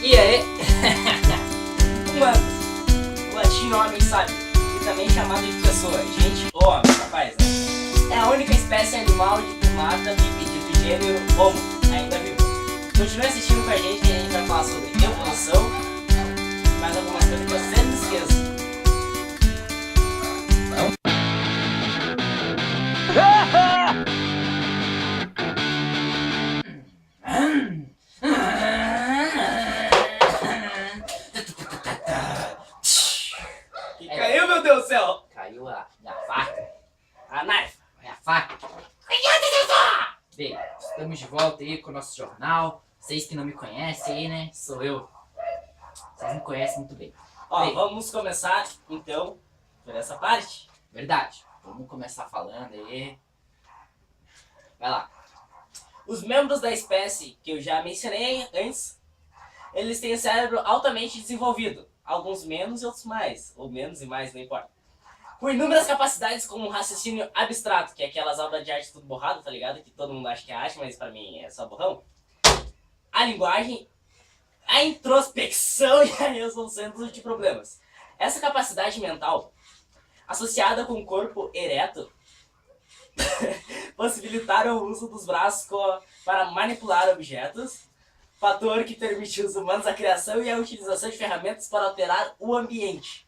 E aí? Humanos, o latim homem sábio, e também chamado de pessoa, gente ou homem, rapaz, né? É a única espécie animal de primata bípede do gênero Homo, ainda vivo. Continue assistindo com a gente que a gente vai falar sobre evolução, mais algumas coisas que eu sempre esqueço. Que caiu, meu Deus do céu! Caiu a faca. A knife! É a faca. Bem, estamos de volta aí com o nosso jornal. Vocês que não me conhecem aí, né? Sou eu. Vocês me conhecem muito bem. Ó, Bem, vamos começar então por essa parte. verdade. Vamos começar falando aí. Vai lá. Os membros da espécie que eu já mencionei antes, eles têm o cérebro altamente desenvolvido. Alguns menos e outros mais. Ou menos e mais, não importa. Com inúmeras capacidades como um raciocínio abstrato, que é aquelas obras de arte tudo borrado, tá ligado? Que todo mundo acha que é arte, mas pra mim é só borrão. A linguagem, a introspecção e a resolução de problemas. Essa capacidade mental, associada com o corpo ereto, possibilitaram o uso dos braços para manipular objetos, fator que permitiu os humanos a criação e a utilização de ferramentas para alterar o ambiente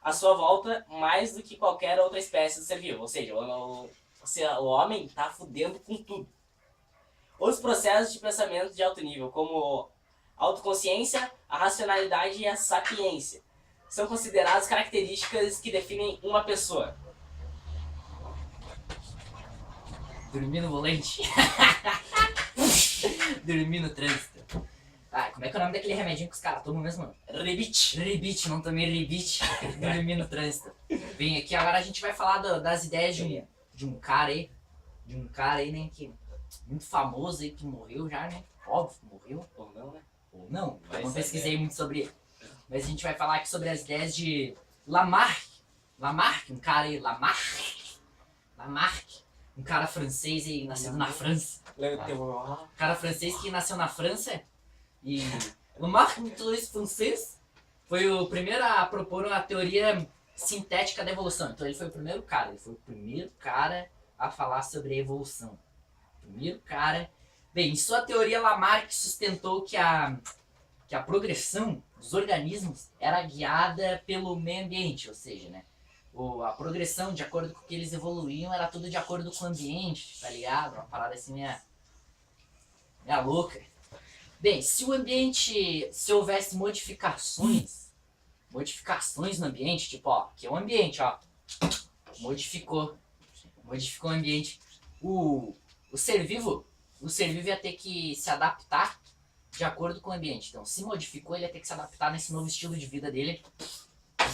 à sua volta mais do que qualquer outra espécie do ser vivo. Ou seja, o homem está fudendo com tudo. Os processos de pensamento de alto nível, como a autoconsciência, a racionalidade e a sapiência, são consideradas características que definem uma pessoa. Dormir no volante. Dormir no trânsito. Ah, como é que é o nome daquele remedinho que os caras tomam mesmo? Rebite. Rebite, não tomei rebite. Dormir no trânsito. Bem, aqui agora a gente vai falar das ideias de um cara aí. De um cara aí, né, que muito famoso aí, que morreu já, né? Óbvio que morreu. Ou não, né? Ou não, Vai eu não saber. pesquisei muito sobre ele. Mas a gente vai falar aqui sobre as ideias de Lamarck. Lamarck, um cara aí, Lamarck. Um cara francês aí, nascido na França. Um cara francês que nasceu na França. E Lamarck, metodista francês, foi o primeiro a propor uma teoria sintética da evolução. Então ele foi o primeiro cara a falar sobre a evolução. Primeiro cara. Bem, em sua teoria, Lamarck sustentou que a progressão dos organismos era guiada pelo meio ambiente, ou seja, né? A progressão, de acordo com o que eles evoluíam, era tudo de acordo com o ambiente, tá ligado? Uma parada assim meia louca. Bem, se houvesse modificações no ambiente, tipo, ó, que é o ambiente, ó, modificou o ambiente, o ser vivo ia ter que se adaptar de acordo com o ambiente. Então, se modificou, ele ia ter que se adaptar nesse novo estilo de vida dele.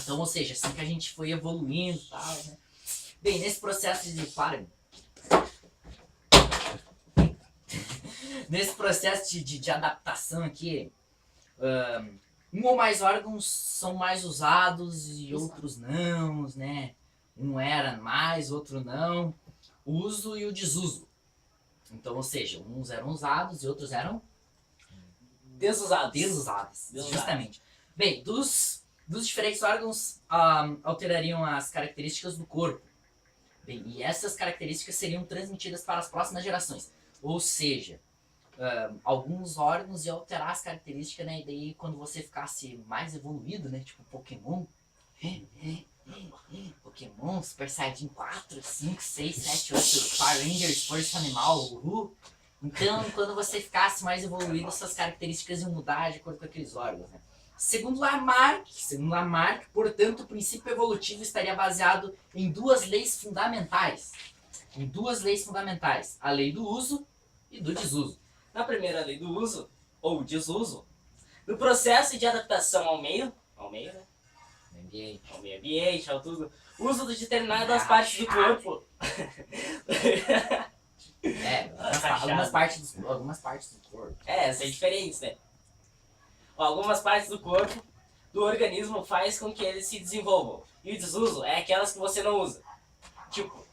Então, ou seja, assim que a gente foi evoluindo e tal, né? Bem, nesse processo de adaptação aqui, um ou mais órgãos são mais usados e outros não, né? Um era mais, outro não. O uso e o desuso. Então, ou seja, uns eram usados e outros eram desusados. Justamente. Bem, dos diferentes órgãos alterariam as características do corpo. Bem, e essas características seriam transmitidas para as próximas gerações. Ou seja, alguns órgãos iam alterar as características, né? E daí quando você ficasse mais evoluído, né? Tipo Pokémon, Super Saiyajin 4, 5, 6, 7, 8, Power Rangers, Força Animal, uhul. Então, quando você ficasse mais evoluído, suas características iam mudar de acordo com aqueles órgãos, né? Segundo Lamarck, portanto, o princípio evolutivo estaria baseado em duas leis fundamentais. A lei do uso e do desuso. Na primeira lei do uso, ou desuso, no processo de adaptação ao meio, né? Ao meio ambiente, ao tudo, uso de determinadas partes do corpo. Algumas partes do corpo. São diferentes, né? Algumas partes do corpo, do organismo, faz com que eles se desenvolvam. E o desuso é aquelas que você não usa. Tipo,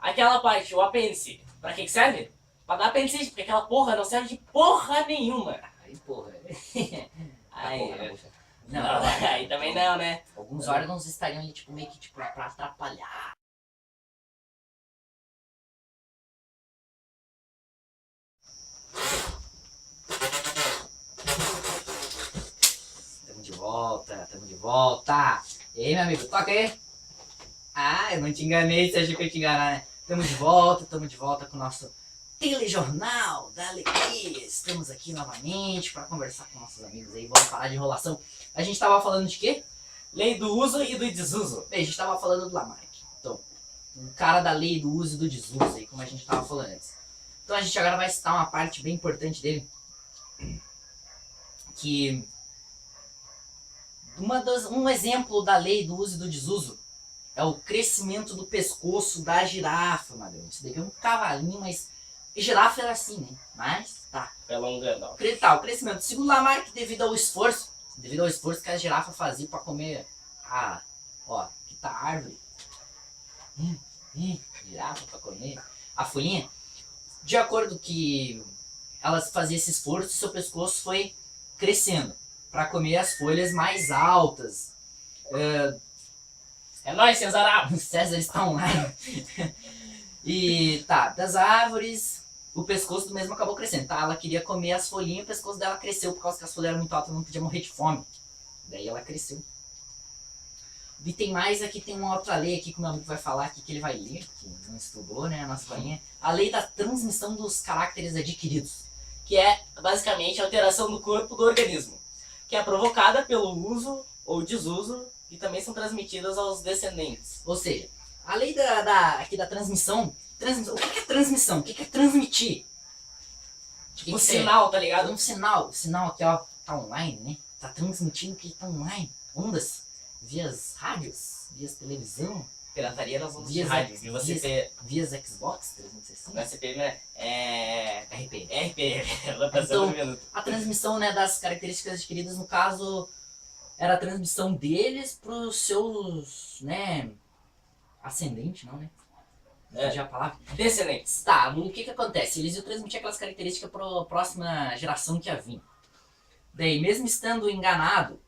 aquela parte, o apêndice, pra que serve? Pra dar apendicite, porque aquela porra não serve de porra nenhuma. Aí, porra, Aí, Não, aí também não, né? alguns órgãos estariam ali, tipo, meio que, tipo, pra atrapalhar. Tamo de volta, tamo de volta. E aí, meu amigo, toca aí. Ah, eu não te enganei, você achou que eu ia te enganar, né? Tamo de volta com o nosso telejornal da alegria. Estamos aqui novamente para conversar com nossos amigos aí. Vamos parar de enrolação. A gente tava falando de quê? Lei do uso e do desuso. Bem, a gente tava falando do Lamarck. Então, o cara da lei do uso e do desuso aí, como a gente tava falando antes. Então a gente agora vai citar uma parte bem importante dele. Que um exemplo da lei do uso e do desuso é o crescimento do pescoço da girafa, Madrão. Isso daqui é um cavalinho, mas girafa era assim, né? Mas tá. Foi alongando, ó. Tá, o crescimento. Segundo Lamarck, devido ao esforço que a girafa fazia para comer que tá a árvore. Girafa para comer a folhinha. De acordo que elas faziam esse esforço, seu pescoço foi crescendo para comer as folhas mais altas. É nóis, Cesarão! O César está online. E tá, das árvores, o pescoço do mesmo acabou crescendo. Tá, ela queria comer as folhinhas, o pescoço dela cresceu por causa que as folhas eram muito altas, ela não podia morrer de fome. Daí ela cresceu. E tem mais aqui, tem uma outra lei aqui que o meu amigo vai falar aqui, que ele vai ler, que não estudou, né, a nossa farinha. A lei da transmissão dos caracteres adquiridos. Que é basicamente a alteração do corpo do organismo, que é provocada pelo uso ou desuso e também são transmitidas aos descendentes. Ou seja, a lei aqui da transmissão. O que é transmissão? O que é transmitir? Tipo um sinal, tá ligado? Um sinal. O sinal aqui, ó, tá online, né? Tá transmitindo que tá online. Ondas. Vias rádios. Vias televisão. Pirataria nas ondas de rádio. Vias Xbox 360. Não é CP, né? É... RP. Então, a transmissão, né, das características adquiridas, no caso, era a transmissão deles pros seus, né, ascendente, não, né? Já a palavra? Descendentes. Tá, o que acontece? Eles iam transmitir aquelas características para a próxima geração que ia vir. Daí, mesmo estando enganado,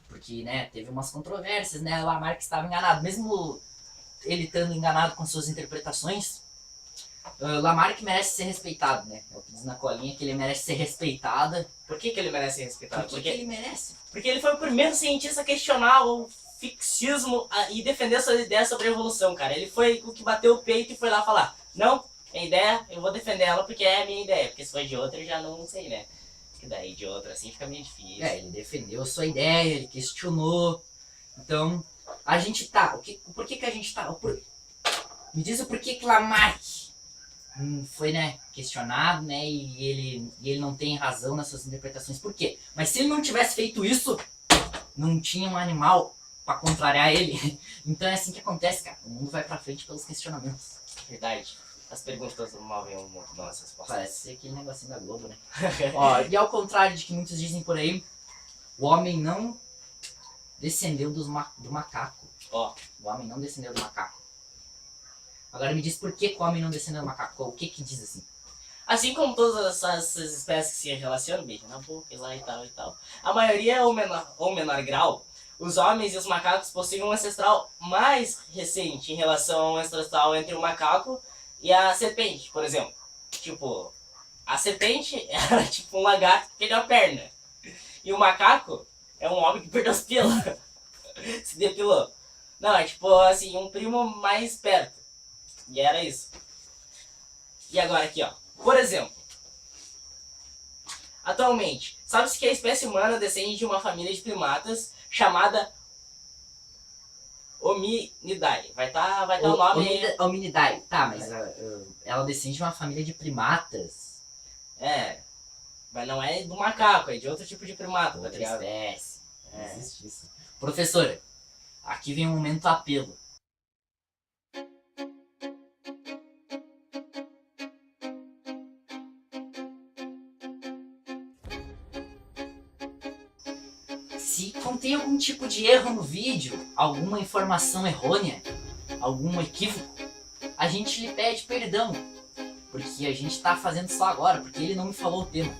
porque, né, teve umas controvérsias, né, Lamarck estava enganado, mesmo ele estando enganado com suas interpretações, Lamarck merece ser respeitado, né? É o que diz na colinha, que ele merece ser respeitado. Por que ele merece ser respeitado? Por que ele merece? Porque ele foi o primeiro cientista a questionar o fixismo e defender suas ideias sobre a evolução, cara. Ele foi o que bateu o peito e foi lá falar: não, é ideia, eu vou defender ela porque é a minha ideia. Porque se for de outra, eu já não sei, né? Porque daí de outra assim fica meio difícil. Ele defendeu a sua ideia, ele questionou. Então, a gente tá... Por que a gente tá... Me diz o porquê que Lamarck foi, né, questionado, né, e ele não tem razão nas suas interpretações. Por quê? Mas se ele não tivesse feito isso, não tinha um animal pra contrariar ele. Então é assim que acontece, cara. O mundo vai pra frente pelos questionamentos. Verdade. As perguntas movem o mundo, não as respostas. Parece ser aquele negocinho da Globo, né? Ó, e ao contrário de que muitos dizem por aí, o homem não descendeu do macaco. Ó. O homem não descendeu do macaco. Agora me diz por que o homem não descendeu do macaco. O que diz assim? Assim como todas essas espécies que se relacionam, beijo na boca e lá e tal, a maioria ou menor grau, os homens e os macacos possuem um ancestral mais recente em relação ao ancestral entre o macaco e a serpente, por exemplo. Tipo, a serpente era tipo um lagarto que perdeu a perna. E o macaco é um homem que perdeu os pelos. Se depilou. Não, é tipo assim, um primo mais perto. E era isso. E agora aqui, ó. Por exemplo, atualmente, sabe-se que a espécie humana descende de uma família de primatas chamada Hominidae. Vai tá o nome... Hominidae. Tá, mas ela descende de uma família de primatas. Mas não é do macaco, é de outro tipo de primata, Outra tá ligado? espécie. Existe isso. Professora, aqui vem um momento apelo. Se contém algum tipo de erro no vídeo, alguma informação errônea, algum equívoco, a gente lhe pede perdão. Porque a gente tá fazendo só agora, porque ele não me falou o tema.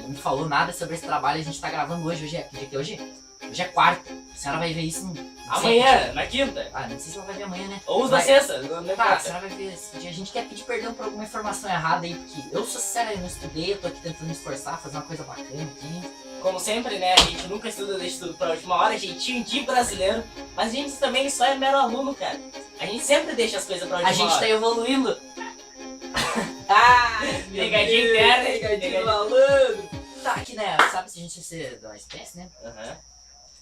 ele me falou nada sobre esse trabalho, a gente tá gravando hoje. Hoje é que dia que é hoje? Hoje é quarta. A senhora vai ver isso Amanhã, na quinta. Ah, não sei se ela vai ver amanhã, né? Ou na sexta, não Tá, a importa. senhora vai ver esse dia. A gente quer pedir perdão por alguma informação errada aí, porque eu sou sincero, eu não estudei, eu tô aqui tentando me esforçar, fazer uma coisa bacana aqui. Como sempre, né, a gente nunca estuda, deixa tudo pra última hora, jeitinho de brasileiro, mas a gente também só é mero aluno, cara. A gente sempre deixa as coisas pra última A gente hora. tá evoluindo. Ah, pegadinha interna, pegadinha do aluno. Tá, aqui, né, sabe se a gente ser da espécie, né? Aham.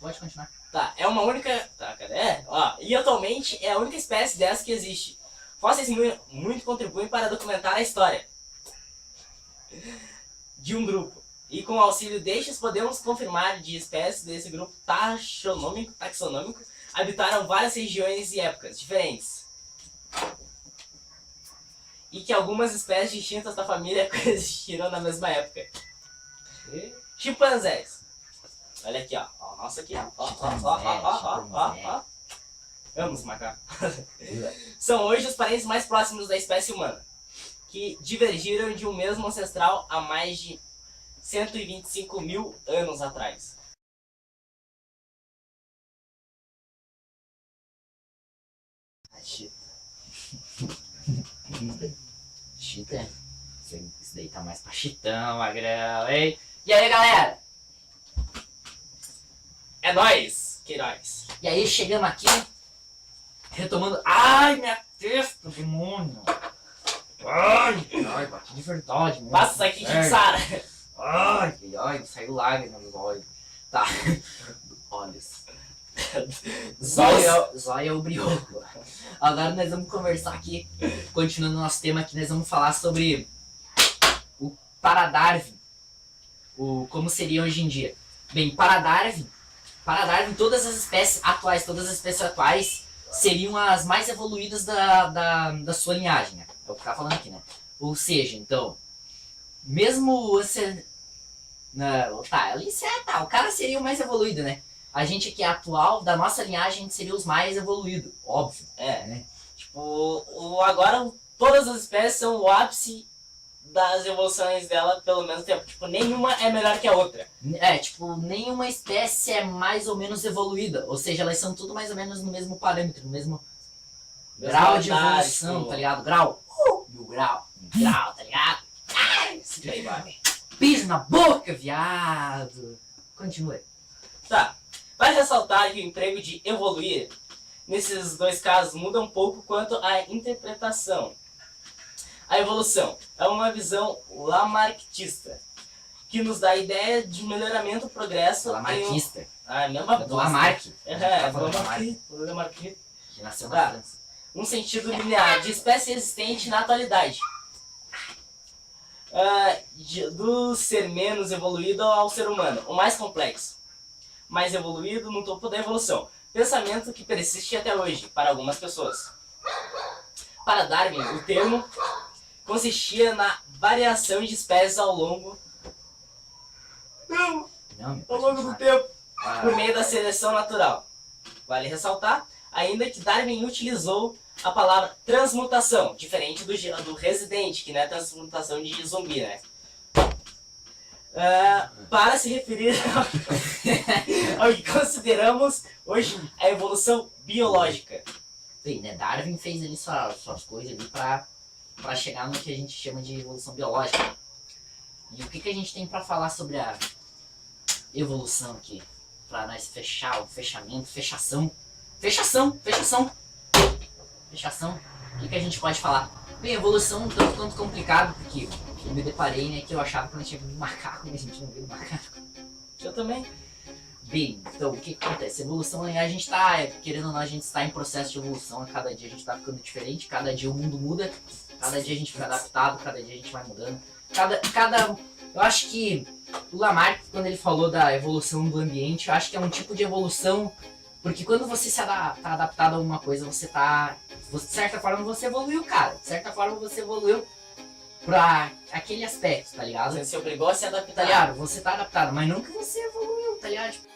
Pode continuar. Tá, é uma única... Tá, cadê? Ó, e atualmente é a única espécie dessa que existe. Fósseis muito contribuem para documentar a história de um grupo. E com o auxílio destes podemos confirmar de espécies desse grupo taxonômico habitaram várias regiões e épocas diferentes. E que algumas espécies distintas da família coexistiram na mesma época. Chimpanzés. Olha aqui, ó. Ó, nossa aqui, ó. Ó. Vamos, macaco. São hoje os parentes mais próximos da espécie humana, que divergiram de um mesmo ancestral há mais de 125 mil anos atrás. Chita? Isso daí tá mais pra chitão, magrão, hein? E aí, galera? É nóis, Queiroz. E aí, chegamos aqui, retomando... Ai, minha testa, demônio! Ai, bati de verdade, mano. Passa isso aqui de Sara. Ai, saiu lágrima nos olhos. Tá. Olhos. Zóio é o brioco. Agora nós vamos conversar aqui, continuando nosso tema aqui, nós vamos falar sobre o para Darwin. Como seria hoje em dia. Bem, para Darwin, todas as espécies atuais seriam as mais evoluídas da sua linhagem, né? É o que tá falando aqui, né? Ou seja, então, mesmo você... o cara seria o mais evoluído, né? A gente aqui atual, da nossa linhagem, a gente seria os mais evoluídos, óbvio. É, né? Tipo, agora todas as espécies são o ápice das evoluções dela, pelo menos tempo. Tipo, nenhuma é melhor que a outra. Tipo, nenhuma espécie é mais ou menos evoluída. Ou seja, elas são tudo mais ou menos no mesmo parâmetro, no mesmo grau de evolução, tipo... tá ligado? Grau. Grau, tá ligado? Isso aí, vai. Beijo na boca, viado. Continue. Tá. Vai ressaltar que o emprego de evoluir, nesses dois casos, muda um pouco quanto à interpretação. A evolução é uma visão lamarckista, que nos dá a ideia de melhoramento, progresso... Lamarckista. Mesma do Lamarck. Lamarck. Que nasceu na França. Um sentido linear de espécie existente na atualidade. Do ser menos evoluído ao ser humano, o mais complexo. Mais evoluído no topo da evolução. Pensamento que persiste até hoje, para algumas pessoas. Para Darwin, o termo consistia na variação de espécies ao longo do tempo, por meio da seleção natural. Vale ressaltar ainda que Darwin utilizou a palavra transmutação, diferente do residente, que não é transmutação de zumbi, né? Para se referir ao que consideramos hoje a evolução biológica. Bem, né? Darwin fez ali suas coisas ali pra chegar no que a gente chama de evolução biológica. E o que a gente tem pra falar sobre a evolução aqui? Pra nós fechar o fechamento, fechação. O que a gente pode falar? Bem, evolução é um tanto quanto complicado, porque eu me deparei, né, que eu achava que a gente ia vir macaco, mas a gente não veio macaco. Eu também. Bem, então o que acontece? Evolução, a gente tá, querendo ou não, a gente está em processo de evolução, a cada dia a gente tá ficando diferente, cada dia o mundo muda, cada dia a gente fica adaptado, cada dia a gente vai mudando. Eu acho que o Lamarck, quando ele falou da evolução do ambiente, eu acho que é um tipo de evolução, porque quando você tá adaptado a alguma coisa, de certa forma você evoluiu, cara. De certa forma você evoluiu pra aquele aspecto, tá ligado? Você se obrigou a se adaptar. Tá ligado? Você tá adaptado, mas não que você evoluiu, tá ligado? Tipo,